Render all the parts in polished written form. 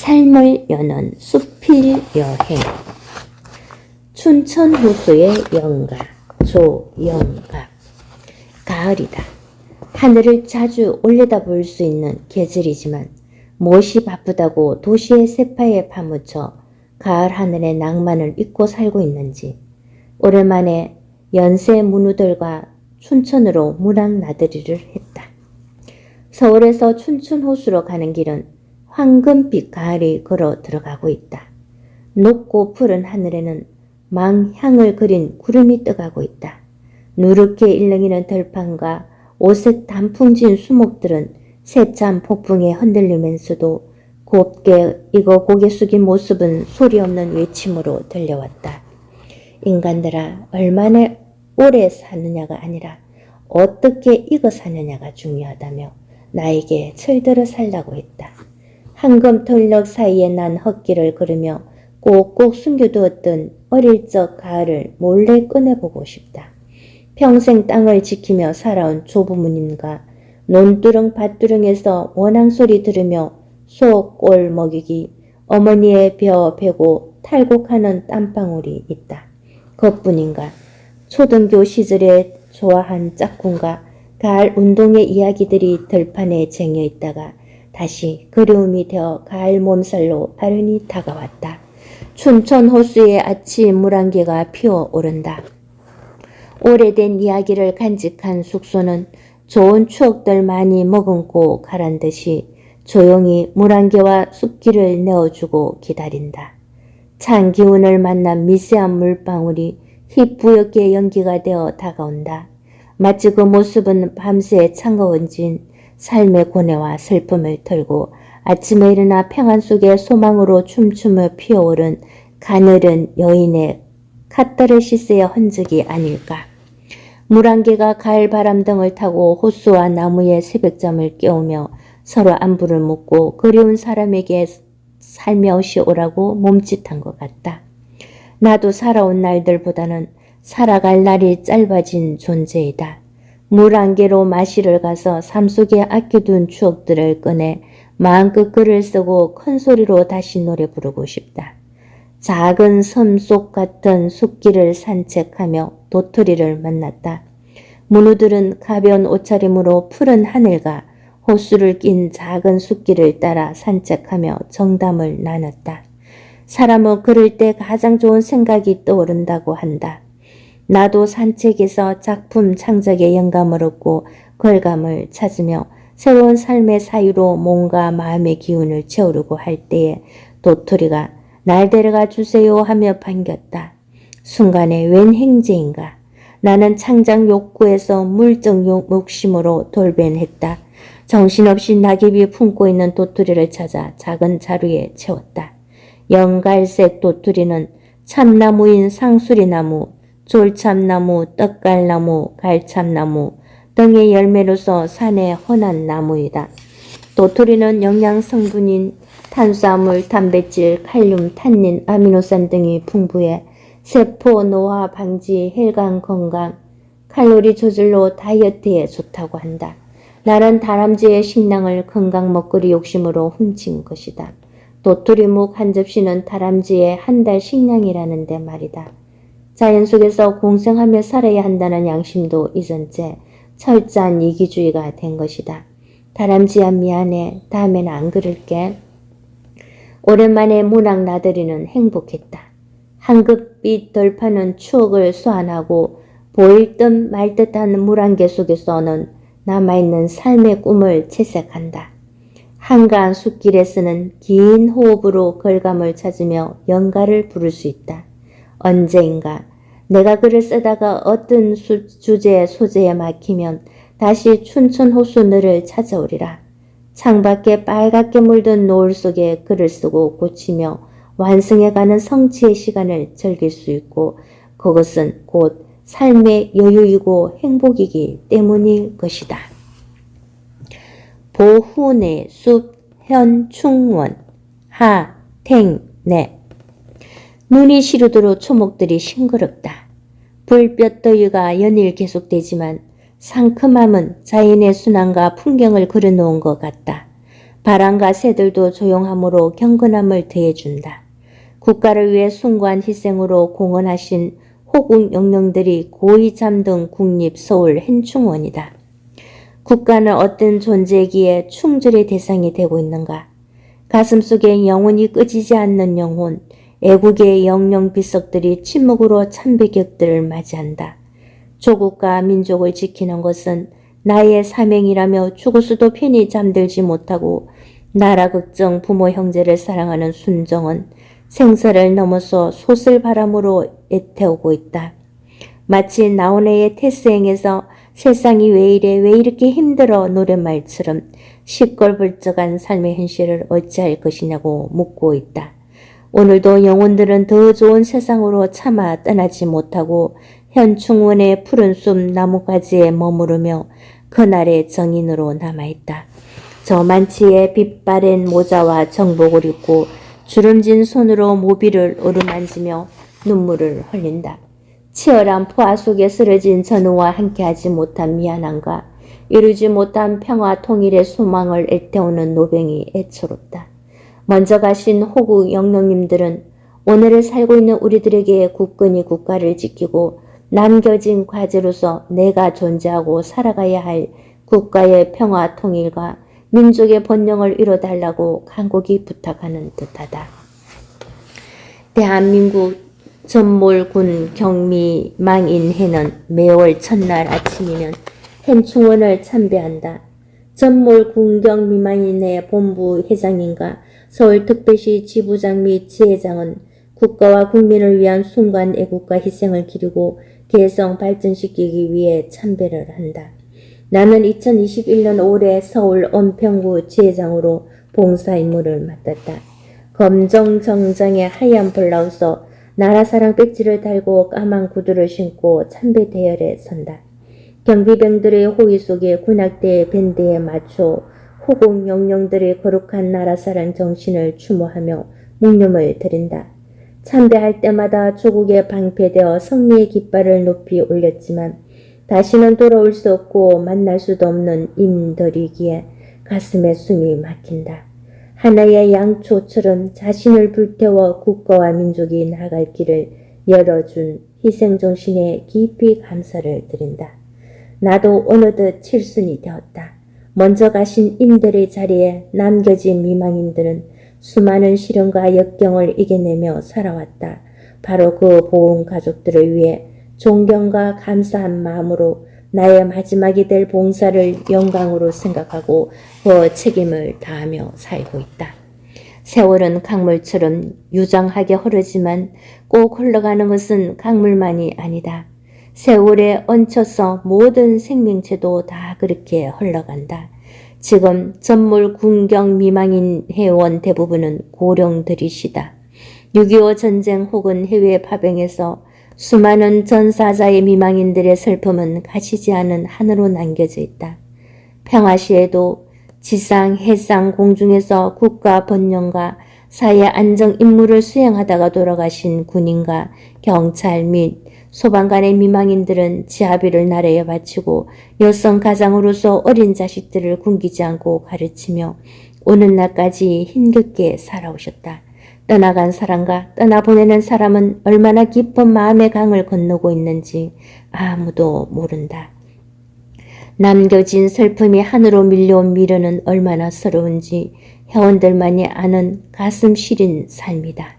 삶을 여는 숲필 여행. 춘천 호수의 영가, 조영가. 가을이다. 하늘을 자주 올려다볼 수 있는 계절이지만 무엇이 바쁘다고 도시의 세파에 파묻혀 가을 하늘의 낭만을 잊고 살고 있는지 오랜만에 연세 문우들과 춘천으로 문학 나들이를 했다. 서울에서 춘천 호수로 가는 길은 황금빛 가을이 걸어 들어가고 있다. 높고 푸른 하늘에는 망향을 그린 구름이 떠가고 있다. 누렇게 일렁이는 들판과 오색 단풍진 수목들은 세찬 폭풍에 흔들리면서도 곱게 익어 고개 숙인 모습은 소리 없는 외침으로 들려왔다. 인간들아, 얼마나 오래 사느냐가 아니라 어떻게 익어 사느냐가 중요하다며 나에게 철들어 살라고 했다. 황금털럭 사이에 난 헛길을 걸으며 꼭꼭 숨겨두었던 어릴 적 가을을 몰래 꺼내보고 싶다. 평생 땅을 지키며 살아온 조부모님과 논두렁 밭두렁에서 원앙소리 들으며 소 꼴 먹이기, 어머니의 벼 베고 탈곡하는 땀방울이 있다. 그것뿐인가? 초등교 시절에 좋아한 짝꿍과 가을 운동의 이야기들이 들판에 쟁여 있다가 다시 그리움이 되어 가을 몸살로 나른히 다가왔다. 춘천 호수의 아침 물안개가 피어오른다. 오래된 이야기를 간직한 숙소는 좋은 추억들 많이 머금고 가란 듯이 조용히 물안개와 숲길을 내어주고 기다린다. 찬 기운을 만난 미세한 물방울이 희뿌옇게 연기가 되어 다가온다. 마치 그 모습은 밤새 차가워진 삶의 고뇌와 슬픔을 털고 아침에 일어나 평안 속에 소망으로 춤추며 피어오른 가늘은 여인의 카타르시스의 흔적이 아닐까. 물안개가 가을 바람 등을 타고 호수와 나무의 새벽잠을 깨우며 서로 안부를 묻고 그리운 사람에게 살며시 오라고 몸짓한 것 같다. 나도 살아온 날들보다는 살아갈 날이 짧아진 존재이다. 물안개로 마시러 가서 삶 속에 아껴둔 추억들을 꺼내 마음껏 글을 쓰고 큰 소리로 다시 노래 부르고 싶다. 작은 섬 속 같은 숲길을 산책하며 도토리를 만났다. 문우들은 가벼운 옷차림으로 푸른 하늘과 호수를 낀 작은 숲길을 따라 산책하며 정담을 나눴다. 사람은 그럴 때 가장 좋은 생각이 떠오른다고 한다. 나도 산책에서 작품 창작에 영감을 얻고 걸감을 찾으며 새로운 삶의 사유로 몸과 마음의 기운을 채우려고 할 때에 도토리가 날 데려가 주세요 하며 반겼다. 순간에 웬 행제인가. 나는 창작 욕구에서 물적 욕심으로 돌변했다. 정신없이 낙엽이 품고 있는 도토리를 찾아 작은 자루에 채웠다. 영갈색 도토리는 참나무인 상수리나무, 졸참나무, 떡갈나무, 갈참나무 등의 열매로서 산의 흔한 나무이다. 도토리는 영양성분인 탄수화물, 단백질, 칼륨, 탄닌, 아미노산 등이 풍부해 세포 노화 방지, 혈관 건강, 칼로리 조절로 다이어트에 좋다고 한다. 나는 다람쥐의 식량을 건강 먹거리 욕심으로 훔친 것이다. 도토리묵 한 접시는 다람쥐의 한 달 식량이라는데 말이다. 자연 속에서 공생하며 살아야 한다는 양심도 잊은 채 철저한 이기주의가 된 것이다. 다람쥐야 미안해. 다음에는 안 그럴게. 오랜만에 문학 나들이는 행복했다. 황금빛 덜파는 추억을 소환하고 보일 듯 말 듯한 물안개 속에서는 남아있는 삶의 꿈을 채색한다. 한가한 숲길에서는 긴 호흡으로 걸감을 찾으며 연가를 부를 수 있다. 언제인가 내가 글을 쓰다가 어떤 주제의 소재에 막히면 다시 춘천 호수늘을 찾아오리라. 창밖에 빨갛게 물든 노을 속에 글을 쓰고 고치며 완성해가는 성취의 시간을 즐길 수 있고 그것은 곧 삶의 여유이고 행복이기 때문일 것이다. 보훈의 숲 현충원 하탱내. 눈이 시리도록 초목들이 싱그럽다. 불볕더위가 연일 계속되지만 상큼함은 자연의 순환과 풍경을 그려놓은 것 같다. 바람과 새들도 조용함으로 경건함을 더해준다. 국가를 위해 숭고한 희생으로 공헌하신 호국 영령들이 고이 잠든 국립 서울 hen충원이다. 국가는 어떤 존재이기에 충절의 대상이 되고 있는가? 가슴속에 영혼이 끄지지 않는 영혼, 애국의 영령 비석들이 침묵으로 참배격들을 맞이한다. 조국과 민족을 지키는 것은 나의 사명이라며 죽어서도 편히 잠들지 못하고 나라 걱정 부모 형제를 사랑하는 순정은 생사를 넘어서 솟을 바람으로 애태우고 있다. 마치 나훈아의 태스행에서 세상이 왜 이래 왜 이렇게 힘들어 노랫말처럼 시끌불적한 삶의 현실을 어찌할 것이냐고 묻고 있다. 오늘도 영혼들은 더 좋은 세상으로 차마 떠나지 못하고 현충원의 푸른 숲 나뭇가지에 머무르며 그날의 정인으로 남아있다. 저 만치의 빛바랜 모자와 정복을 입고 주름진 손으로 모비를 어루만지며 눈물을 흘린다. 치열한 포화 속에 쓰러진 전우와 함께하지 못한 미안함과 이루지 못한 평화 통일의 소망을 애태우는 노병이 애처롭다. 먼저 가신 호국 영령님들은 오늘을 살고 있는 우리들에게 굳건히 국가를 지키고 남겨진 과제로서 내가 존재하고 살아가야 할 국가의 평화 통일과 민족의 번영을 이뤄달라고 간곡히 부탁하는 듯하다. 대한민국 전몰군 경미 망인회는 매월 첫날 아침이면 hen충원을 참배한다. 전몰군경 미망인회 본부 회장님과 서울특별시 지부장 및 지회장은 국가와 국민을 위한 숭고한 애국과 희생을 기리고 개성 발전시키기 위해 참배를 한다. 나는 2021년 올해 서울 은평구 지회장으로 봉사 임무를 맡았다. 검정 정장에 하얀 블라우스, 나라사랑 배지를 달고 까만 구두를 신고 참배 대열에 선다. 경비병들의 호의 속에 군악대의 밴드에 맞춰 호국 영령들의 거룩한 나라사랑 정신을 추모하며 묵념을 드린다. 참배할 때마다 조국에 방패되어 승리의 깃발을 높이 올렸지만 다시는 돌아올 수 없고 만날 수도 없는 임들이기에 가슴에 숨이 막힌다. 하나의 양초처럼 자신을 불태워 국가와 민족이 나아갈 길을 열어준 희생정신에 깊이 감사를 드린다. 나도 어느덧 칠순이 되었다. 먼저 가신 임들의 자리에 남겨진 미망인들은 수많은 시련과 역경을 이겨내며 살아왔다. 바로 그 보온 가족들을 위해 존경과 감사한 마음으로 나의 마지막이 될 봉사를 영광으로 생각하고 그 책임을 다하며 살고 있다. 세월은 강물처럼 유장하게 흐르지만 꼭 흘러가는 것은 강물만이 아니다. 세월에 얹혀서 모든 생명체도 다 그렇게 흘러간다. 지금 전몰 군경 미망인 회원 대부분은 고령들이시다. 6.25 전쟁 혹은 해외 파병에서 수많은 전사자의 미망인들의 슬픔은 가시지 않은 하늘로 남겨져 있다. 평화시에도 지상, 해상, 공중에서 국가 번영과 사회 안정 임무를 수행하다가 돌아가신 군인과 경찰 및 소방관의 미망인들은 지하비를 나라에 바치고 여성 가장으로서 어린 자식들을 굶기지 않고 가르치며 오는 날까지 힘겹게 살아오셨다. 떠나간 사람과 떠나보내는 사람은 얼마나 깊은 마음의 강을 건너고 있는지 아무도 모른다. 남겨진 슬픔이 하늘로 밀려온 미련은 얼마나 서러운지 회원들만이 아는 가슴 시린 삶이다.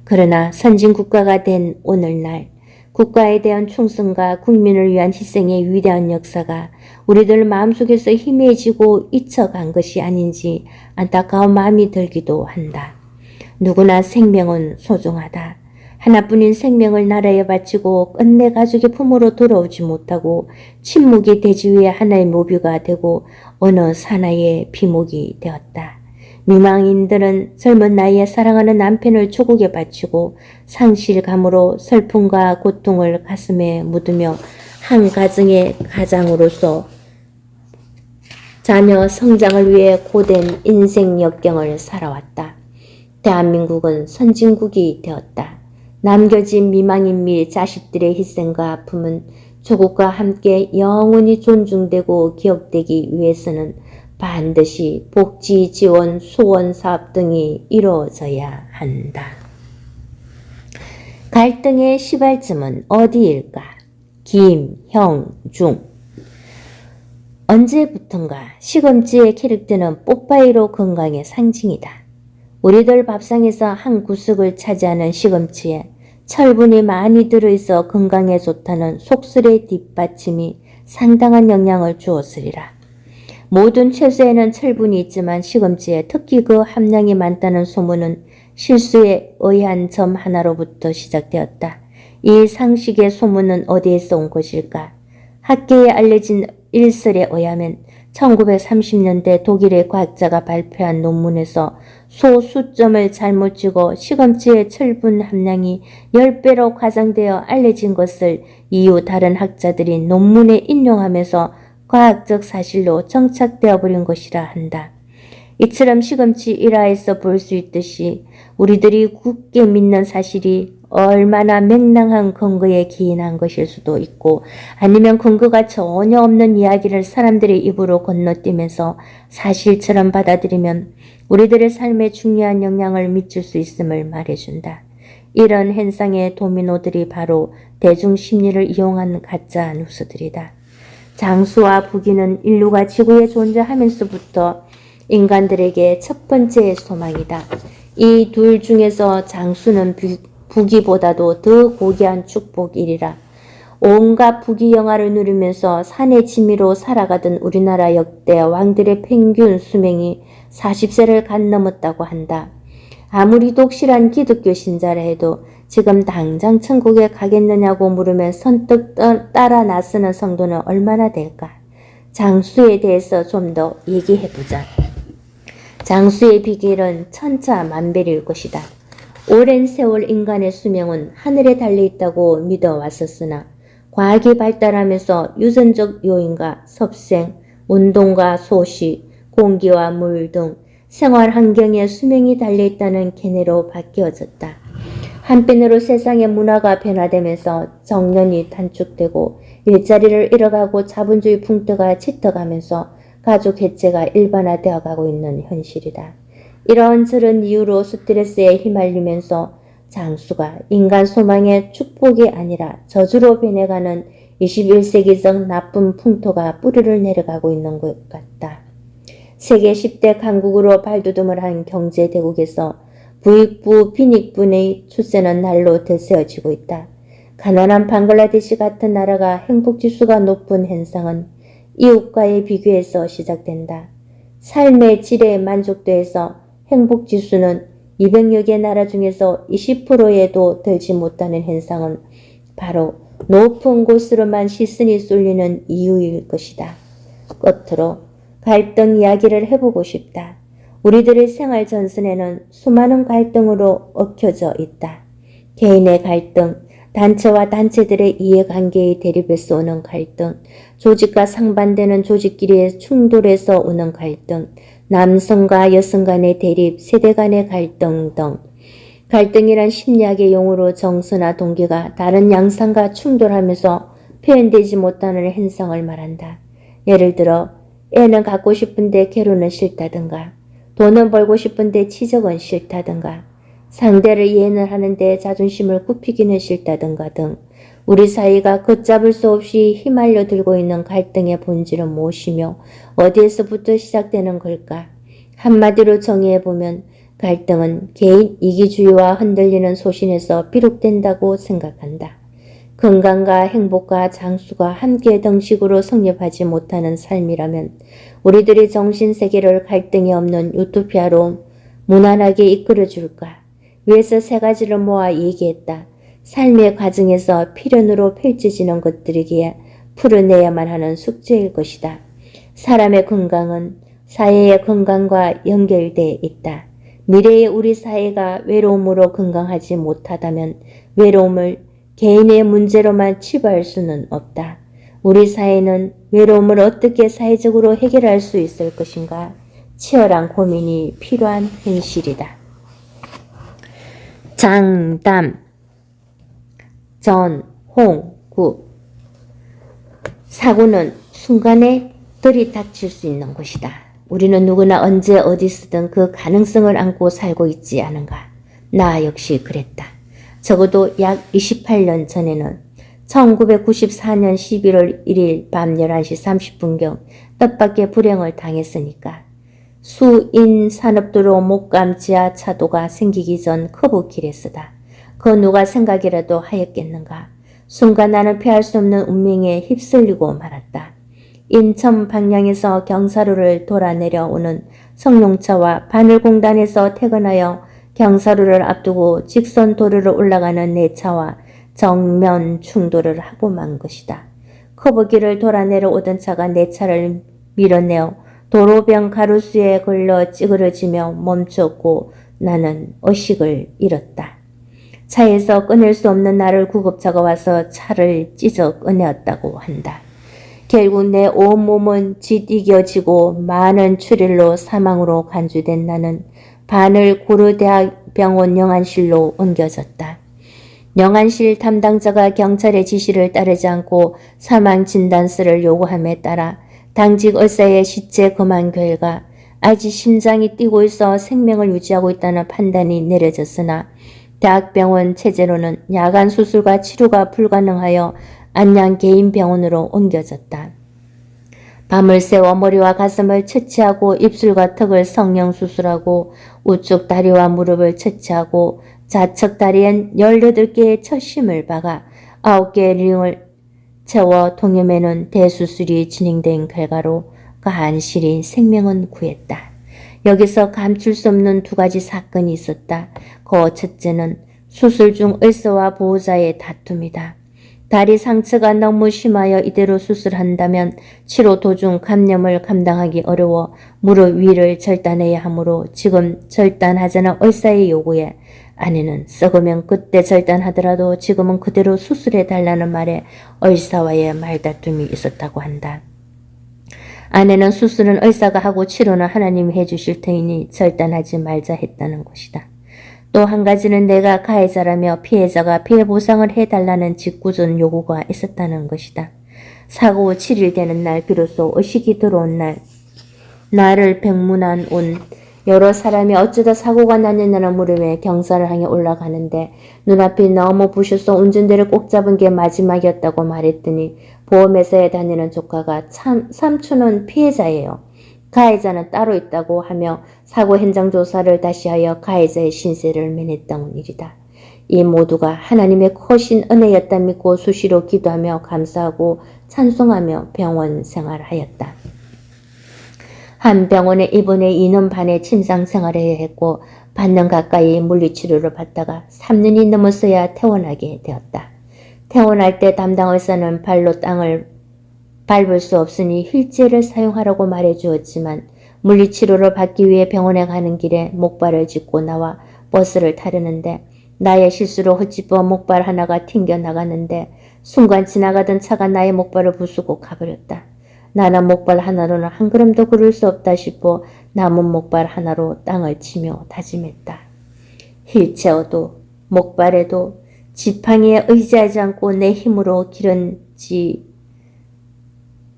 그러나 선진국가가 된 오늘날 국가에 대한 충성과 국민을 위한 희생의 위대한 역사가 우리들 마음속에서 희미해지고 잊혀간 것이 아닌지 안타까운 마음이 들기도 한다. 누구나 생명은 소중하다. 하나뿐인 생명을 나라에 바치고 끝내 가족의 품으로 돌아오지 못하고 침묵이 대지 위에 하나의 모비가 되고 어느 사나이의 비목이 되었다. 미망인들은 젊은 나이에 사랑하는 남편을 조국에 바치고 상실감으로 슬픔과 고통을 가슴에 묻으며 한 가정의 가장으로서 자녀 성장을 위해 고된 인생 역경을 살아왔다. 대한민국은 선진국이 되었다. 남겨진 미망인 및 자식들의 희생과 아픔은 조국과 함께 영원히 존중되고 기억되기 위해서는 반드시 복지 지원 소원 사업 등이 이루어져야 한다. 갈등의 시발점은 어디일까? 김형중. 언제부턴가 시금치의 캐릭터는 뽀빠이로 건강의 상징이다. 우리들 밥상에서 한 구석을 차지하는 시금치에 철분이 많이 들어있어 건강에 좋다는 속설의 뒷받침이 상당한 영향을 주었으리라. 모든 채소에는 철분이 있지만 시금치에 특히 그 함량이 많다는 소문은 실수에 의한 점 하나로부터 시작되었다. 이 상식의 소문은 어디에서 온 것일까? 학계에 알려진 일설에 의하면 1930년대 독일의 과학자가 발표한 논문에서 소 수점을 잘못 찍어 시금치의 철분 함량이 10배로 과장되어 알려진 것을 이후 다른 학자들이 논문에 인용하면서 과학적 사실로 정착되어 버린 것이라 한다. 이처럼 시금치 일화에서 볼 수 있듯이 우리들이 굳게 믿는 사실이 얼마나 맹랑한 근거에 기인한 것일 수도 있고 아니면 근거가 전혀 없는 이야기를 사람들의 입으로 건너뛰면서 사실처럼 받아들이면 우리들의 삶에 중요한 영향을 미칠 수 있음을 말해준다. 이런 현상의 도미노들이 바로 대중심리를 이용한 가짜 뉴스들이다. 장수와 부귀는 인류가 지구에 존재하면서부터 인간들에게 첫 번째 소망이다. 이 둘 중에서 장수는 부귀보다도 더 고귀한 축복이리라. 온갖 부귀 영화를 누리면서 산의 지미로 살아가던 우리나라 역대 왕들의 평균 수명이 40세를 간 넘었다고 한다. 아무리 독실한 기독교 신자라 해도 지금 당장 천국에 가겠느냐고 물으면 선뜻 따라 나서는 성도는 얼마나 될까? 장수에 대해서 좀 더 얘기해보자. 장수의 비결은 천차만별일 것이다. 오랜 세월 인간의 수명은 하늘에 달려있다고 믿어왔었으나 과학이 발달하면서 유전적 요인과 섭생, 운동과 소식, 공기와 물 등 생활 환경에 수명이 달려있다는 견해로 바뀌어졌다. 한편으로 세상의 문화가 변화되면서 정년이 단축되고 일자리를 잃어가고 자본주의 풍토가 짙어가면서 가족 해체가 일반화되어 가고 있는 현실이다. 이런저런 이유로 스트레스에 휘말리면서 장수가 인간 소망의 축복이 아니라 저주로 변해가는 21세기적 나쁜 풍토가 뿌리를 내려가고 있는 것 같다. 세계 10대 강국으로 발돋움을 한 경제대국에서 부익부 빈익분의 추세는 날로 되새어지고 있다. 가난한 방글라데시 같은 나라가 행복지수가 높은 현상은 이웃과의 비교에서 시작된다. 삶의 질에 만족도에서 행복지수는 200여 개 나라 중에서 20%에도 들지 못하는 현상은 바로 높은 곳으로만 시선이 쏠리는 이유일 것이다. 끝으로 갈등 이야기를 해보고 싶다. 우리들의 생활 전선에는 수많은 갈등으로 얽혀져 있다. 개인의 갈등, 단체와 단체들의 이해관계의 대립에서 오는 갈등, 조직과 상반되는 조직끼리의 충돌에서 오는 갈등, 남성과 여성 간의 대립, 세대 간의 갈등 등 갈등이란 심리학의 용어로 정서나 동기가 다른 양상과 충돌하면서 표현되지 못하는 현상을 말한다. 예를 들어 애는 갖고 싶은데 결혼은 싫다든가 돈은 벌고 싶은데 치적은 싫다든가 상대를 이해는 하는데 자존심을 굽히기는 싫다든가 등 우리 사이가 걷잡을 수 없이 휘말려 들고 있는 갈등의 본질은 무엇이며 어디에서부터 시작되는 걸까? 한마디로 정의해보면 갈등은 개인 이기주의와 흔들리는 소신에서 비롯된다고 생각한다. 건강과 행복과 장수가 함께 등식으로 성립하지 못하는 삶이라면 우리들의 정신세계를 갈등이 없는 유토피아로 무난하게 이끌어줄까? 위에서 세 가지를 모아 얘기했다. 삶의 과정에서 필연으로 펼쳐지는 것들이기에 풀어내야만 하는 숙제일 것이다. 사람의 건강은 사회의 건강과 연결돼 있다. 미래의 우리 사회가 외로움으로 건강하지 못하다면 외로움을 개인의 문제로만 치부할 수는 없다. 우리 사회는 외로움을 어떻게 사회적으로 해결할 수 있을 것인가? 치열한 고민이 필요한 현실이다. 장담, 전홍구. 사고는 순간에 들이닥칠 수 있는 것이다. 우리는 누구나 언제 어디서든 그 가능성을 안고 살고 있지 않은가. 나 역시 그랬다. 적어도 약 28년 전에는 1994년 11월 1일 밤 11시 30분경 뜻밖의 불행을 당했으니까. 수인 산업도로 목감 지하차도가 생기기 전 커브길에 서다. 그 누가 생각이라도 하였겠는가. 순간 나는 피할 수 없는 운명에 휩쓸리고 말았다. 인천 방향에서 경사로를 돌아 내려오는 성룡차와 바늘공단에서 퇴근하여 경사로를 앞두고 직선 도로를 올라가는 내 차와 정면 충돌을 하고 만 것이다. 커브길을 돌아 내려오던 차가 내 차를 밀어내어 도로변 가로수에 걸려 찌그러지며 멈췄고 나는 의식을 잃었다. 차에서 꺼낼 수 없는 나를 구급차가 와서 차를 찢어 꺼내었다고 한다. 결국 내 온몸은 짓이겨지고 많은 출혈로 사망으로 간주된 나는 바늘 고려대학병원 영안실로 옮겨졌다. 영안실 담당자가 경찰의 지시를 따르지 않고 사망진단서를 요구함에 따라 당직 의사의 시체 검안 결과 아직 심장이 뛰고 있어 생명을 유지하고 있다는 판단이 내려졌으나 대학병원 체제로는 야간 수술과 치료가 불가능하여 안양 개인병원으로 옮겨졌다. 밤을 새워 머리와 가슴을 채취하고 입술과 턱을 성형 수술하고 우측 다리와 무릎을 채취하고 좌측 다리엔 18개의 첫심을 박아 9개의 링을 채워 동염에는 대수술이 진행된 결과로 간신히 생명은 구했다. 여기서 감출 수 없는 두 가지 사건이 있었다. 그 첫째는 수술 중 의사와 보호자의 다툼이다. 다리 상처가 너무 심하여 이대로 수술한다면 치료 도중 감염을 감당하기 어려워 무릎 위를 절단해야 하므로 지금 절단하자는 의사의 요구에 아내는 썩으면 그때 절단하더라도 지금은 그대로 수술해달라는 말에 의사와의 말다툼이 있었다고 한다. 아내는 수술은 의사가 하고 치료는 하나님이 해주실 테니 절단하지 말자 했다는 것이다. 또 한 가지는 내가 가해자라며 피해자가 피해 보상을 해달라는 직구전 요구가 있었다는 것이다. 사고 7일 되는 날 비로소 의식이 들어온 날 나를 병문안 온 여러 사람이 어쩌다 사고가 났느냐는 물음에 경사를 향해 올라가는데 눈앞이 너무 부셔서 운전대를 꼭 잡은 게 마지막이었다고 말했더니 보험회사에 다니는 조카가 삼촌은 피해자예요. 가해자는 따로 있다고 하며 사고 현장 조사를 다시 하여 가해자의 신세를 면했던 일이다. 이 모두가 하나님의 크신 은혜였다 믿고 수시로 기도하며 감사하고 찬송하며 병원 생활하였다. 한 병원에 입원해 2년 반의 침상 생활을 해야 했고 반년 가까이 물리치료를 받다가 3년이 넘어서야 퇴원하게 되었다. 퇴원할 때 담당 의사는 발로 땅을 밟을 수 없으니 휠체어를 사용하라고 말해주었지만 물리치료를 받기 위해 병원에 가는 길에 목발을 짚고 나와 버스를 타려는데 나의 실수로 헛짚어 목발 하나가 튕겨나갔는데 순간 지나가던 차가 나의 목발을 부수고 가버렸다. 나는 목발 하나로는 한 걸음도 걸을 수 없다 싶어 남은 목발 하나로 땅을 치며 다짐했다. 휠체어도 목발에도 지팡이에 의지하지 않고 내 힘으로 기른지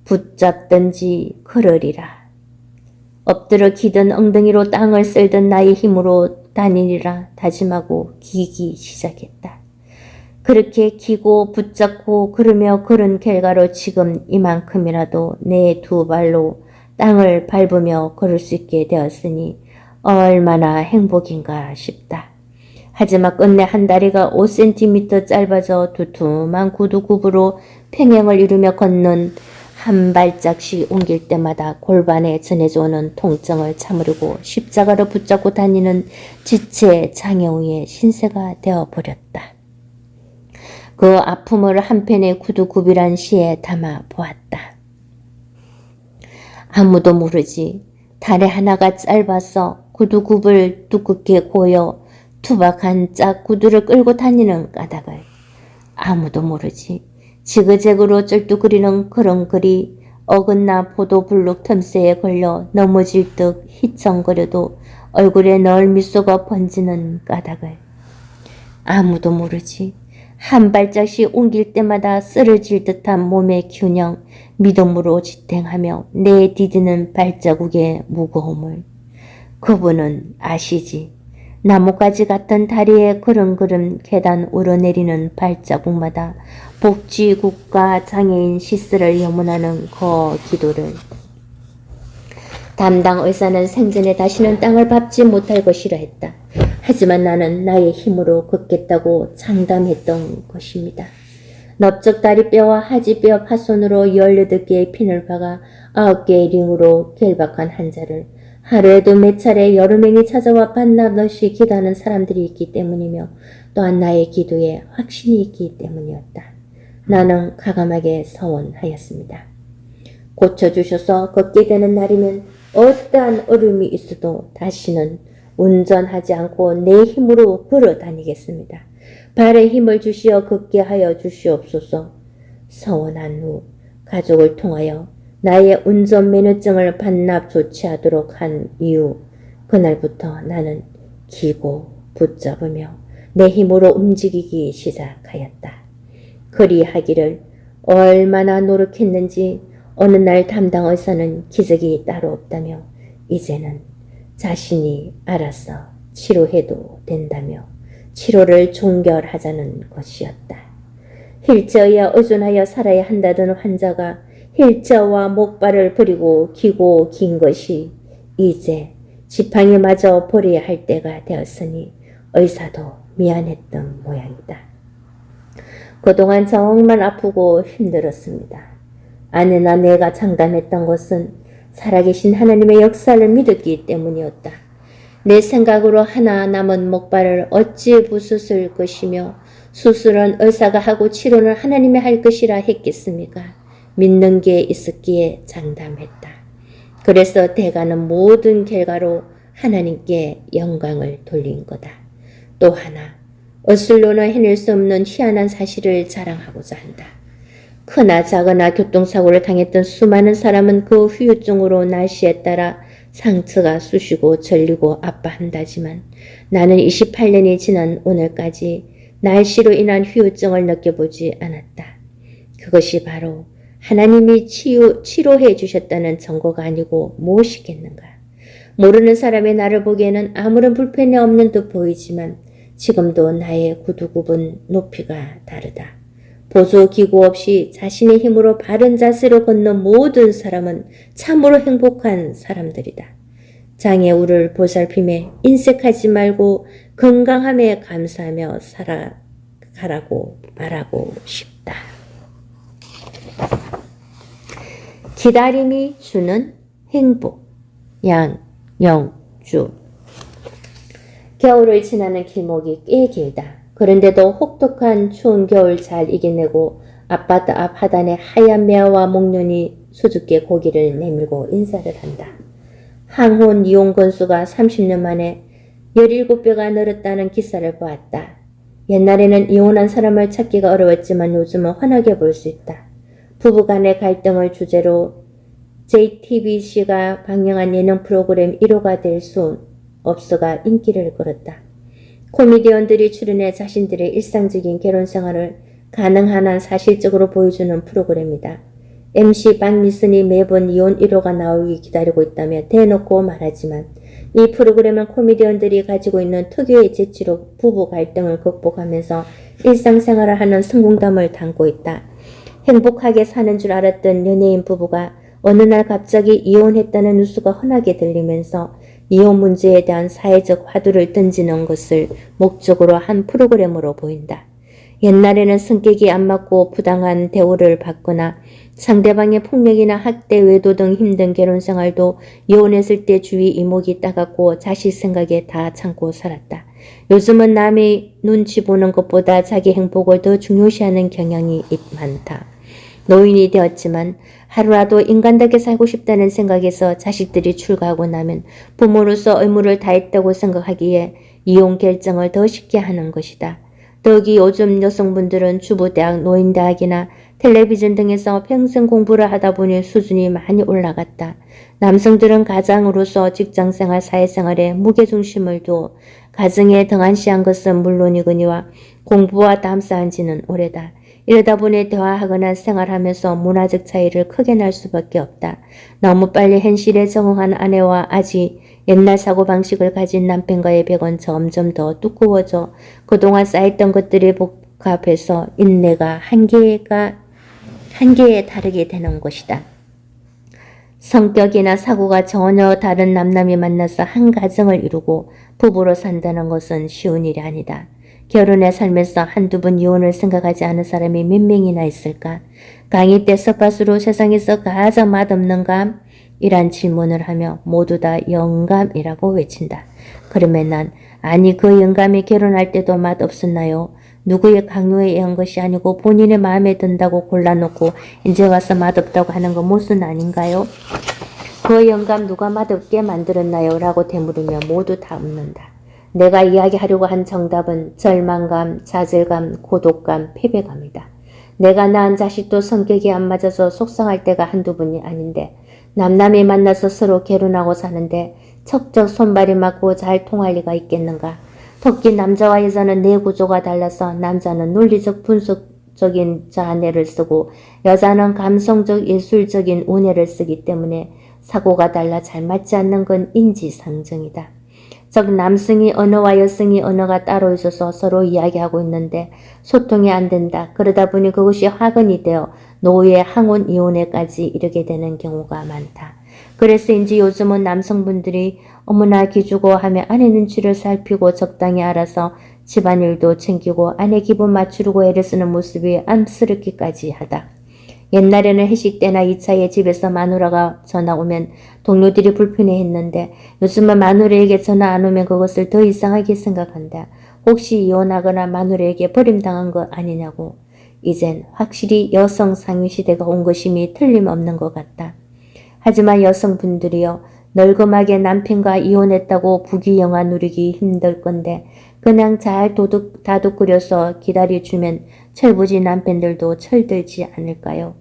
붙잡든지 걸으리라. 엎드려 기든 엉덩이로 땅을 쓸던 나의 힘으로 다니리라 다짐하고 기기 시작했다. 그렇게 기고 붙잡고 걸으며 걸은 결과로 지금 이만큼이라도 내 두 발로 땅을 밟으며 걸을 수 있게 되었으니 얼마나 행복인가 싶다. 하지만 끝내 한 다리가 5cm 짧아져 두툼한 구두굽으로 평행을 이루며 걷는 한 발짝씩 옮길 때마다 골반에 전해져 오는 통증을 참으려고 십자가로 붙잡고 다니는 지체 장애우의 신세가 되어버렸다. 그 아픔을 한편의 구두굽이란 시에 담아 보았다. 아무도 모르지. 다리 하나가 짧아서 구두굽을 두껍게 고여 투박한 짝 구두를 끌고 다니는 까닭을. 아무도 모르지. 지그재그로 쩔뚝거리는 그런 글이 어긋나 포도블록 틈새에 걸려 넘어질 듯 휘청거려도 얼굴에 널 미소가 번지는 까닭을. 아무도 모르지. 한 발짝씩 옮길 때마다 쓰러질 듯한 몸의 균형, 믿음으로 지탱하며 내디디는 발자국의 무거움을. 그분은 아시지. 나뭇가지 같은 다리에 그름그름 계단 오르내리는 발자국마다 복지국가 장애인 시스를 염원하는 그 기도를. 담당 의사는 생전에 다시는 땅을 밟지 못할 것이라 했다. 하지만 나는 나의 힘으로 걷겠다고 장담했던 것입니다. 넓적 다리뼈와 하지뼈 파손으로 18개의 핀을 박아 9개의 링으로 결박한 환자를 하루에도 몇 차례 여러 명이 찾아와 반납없이 기도하는 사람들이 있기 때문이며 또한 나의 기도에 확신이 있기 때문이었다. 나는 가감하게 서원하였습니다. 고쳐주셔서 걷게 되는 날이면 어떠한 어려움이 있어도 다시는 운전하지 않고 내 힘으로 걸어 다니겠습니다. 발에 힘을 주시어 걷게 하여 주시옵소서. 서원한 후 가족을 통하여 나의 운전면허증을 반납 조치하도록 한 이후 그날부터 나는 기고 붙잡으며 내 힘으로 움직이기 시작하였다. 그리하기를 얼마나 노력했는지 어느 날 담당 의사는 기적이 따로 없다며 이제는 자신이 알아서 치료해도 된다며 치료를 종결하자는 것이었다. 휠체어에 의존하여 살아야 한다던 환자가 휠체어와 목발을 버리고 기고 긴 것이 이제 지팡이 마저 버려야 할 때가 되었으니 의사도 미안했던 모양이다. 그동안 정말 아프고 힘들었습니다. 아내나 내가 장담했던 것은 살아계신 하나님의 역사를 믿었기 때문이었다. 내 생각으로 하나 남은 목발을 어찌 부수실 것이며 수술은 의사가 하고 치료는 하나님이 할 것이라 했겠습니까? 믿는 게 있었기에 장담했다. 그래서 대가는 모든 결과로 하나님께 영광을 돌린 거다. 또 하나, 어슬로는 해낼 수 없는 희한한 사실을 자랑하고자 한다. 크나 작으나 교통사고를 당했던 수많은 사람은 그 후유증으로 날씨에 따라 상처가 쑤시고 절리고 아파한다지만 나는 28년이 지난 오늘까지 날씨로 인한 후유증을 느껴보지 않았다. 그것이 바로 하나님이 치료해 주셨다는 증거가 아니고 무엇이겠는가. 모르는 사람의 나를 보기에는 아무런 불편이 없는 듯 보이지만 지금도 나의 구두굽은 높이가 다르다. 보조기구 없이 자신의 힘으로 바른 자세로 걷는 모든 사람은 참으로 행복한 사람들이다. 장애우를 보살핌에 인색하지 말고 건강함에 감사하며 살아가라고 말하고 싶다. 기다림이 주는 행복. 양영주. 겨울을 지나는 길목이 꽤 길다. 그런데도 혹독한 추운 겨울 잘 이겨내고 아파트 앞 하단에 하얀 매화와 목련이 수줍게 고개를 내밀고 인사를 한다. 항혼 이혼 건수가 30년 만에 17배가 늘었다는 기사를 보았다. 옛날에는 이혼한 사람을 찾기가 어려웠지만 요즘은 환하게 볼 수 있다. 부부간의 갈등을 주제로 JTBC가 방영한 예능 프로그램 1호가 될 수 없어가 인기를 끌었다. 코미디언들이 출연해 자신들의 일상적인 결혼 생활을 가능한 한 사실적으로 보여주는 프로그램이다. MC 박미선이 매번 이혼 1호가 나오기 기다리고 있다며 대놓고 말하지만 이 프로그램은 코미디언들이 가지고 있는 특유의 재치로 부부 갈등을 극복하면서 일상생활을 하는 성공담을 담고 있다. 행복하게 사는 줄 알았던 연예인 부부가 어느 날 갑자기 이혼했다는 뉴스가 흔하게 들리면서 이혼 문제에 대한 사회적 화두를 던지는 것을 목적으로 한 프로그램으로 보인다. 옛날에는 성격이 안 맞고 부당한 대우를 받거나 상대방의 폭력이나 학대, 외도 등 힘든 결혼생활도 이혼했을 때 주위 이목이 따갑고 자식 생각에 다 참고 살았다. 요즘은 남의 눈치 보는 것보다 자기 행복을 더 중요시하는 경향이 많다. 노인이 되었지만 하루라도 인간답게 살고 싶다는 생각에서 자식들이 출가하고 나면 부모로서 의무를 다했다고 생각하기에 이혼 결정을 더 쉽게 하는 것이다. 더욱이 요즘 여성분들은 주부대학, 노인대학이나 텔레비전 등에서 평생 공부를 하다 보니 수준이 많이 올라갔다. 남성들은 가장으로서 직장생활, 사회생활에 무게중심을 두어 가정에 등한시한 것은 물론이거니와 공부와 담싸한 지는 오래다. 이러다 보니 대화하거나 생활하면서 문화적 차이를 크게 날 수밖에 없다. 너무 빨리 현실에 적응한 아내와 아직 옛날 사고방식을 가진 남편과의 벽은 점점 더 두꺼워져 그동안 쌓였던 것들이 복합해서 인내가 한계에 다르게 되는 것이다. 성격이나 사고가 전혀 다른 남남이 만나서 한 가정을 이루고 부부로 산다는 것은 쉬운 일이 아니다. 결혼해 살면서 한두 번 이혼을 생각하지 않은 사람이 몇 명이나 있을까? 강의 때 섭밭으로 세상에서 가장 맛없는 감? 이란 질문을 하며 모두 다 영감이라고 외친다. 그러면 난 아니 그 영감이 결혼할 때도 맛없었나요? 누구의 강요에 의한 것이 아니고 본인의 마음에 든다고 골라놓고 이제 와서 맛없다고 하는 건 모순 아닌가요? 그 영감 누가 맛없게 만들었나요? 라고 되물으며 모두 다 웃는다. 내가 이야기하려고 한 정답은 절망감, 좌절감, 고독감, 패배감이다. 내가 낳은 자식도 성격이 안 맞아서 속상할 때가 한두 번이 아닌데 남남이 만나서 서로 결혼하고 사는데 척척 손발이 맞고 잘 통할 리가 있겠는가. 특히 남자와 여자는 뇌 구조가 달라서 남자는 논리적 분석적인 자아내를 쓰고 여자는 감성적 예술적인 우뇌를 쓰기 때문에 사고가 달라 잘 맞지 않는 건 인지상정이다. 즉 남성이 언어와 여성이 언어가 따로 있어서 서로 이야기하고 있는데 소통이 안 된다. 그러다 보니 그것이 화근이 되어 노후의 항원 이혼에까지 이르게 되는 경우가 많다. 그래서인지 요즘은 남성분들이 어머나 기주고 하며 아내 눈치를 살피고 적당히 알아서 집안일도 챙기고 아내 기분 맞추려고 애를 쓰는 모습이 안쓰럽기까지 하다. 옛날에는 회식 때나 2차에 집에서 마누라가 전화 오면 동료들이 불편해했는데 요즘은 마누라에게 전화 안 오면 그것을 더 이상하게 생각한다. 혹시 이혼하거나 마누라에게 버림당한 거 아니냐고. 이젠 확실히 여성 상위 시대가 온 것임이 틀림없는 것 같다. 하지만 여성분들이여 널검하게 남편과 이혼했다고 부귀영화 누리기 힘들 건데 그냥 잘 다독거려서 기다려주면 철부지 남편들도 철들지 않을까요?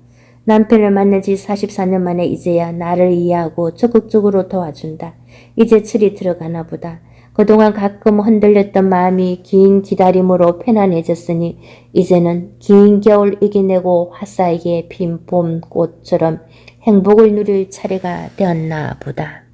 남편을 만난 지 44년 만에 이제야 나를 이해하고 적극적으로 도와준다. 이제 철이 들어가나 보다. 그동안 가끔 흔들렸던 마음이 긴 기다림으로 편안해졌으니 이제는 긴 겨울 이겨내고 화사하게 핀 봄꽃처럼 행복을 누릴 차례가 되었나 보다.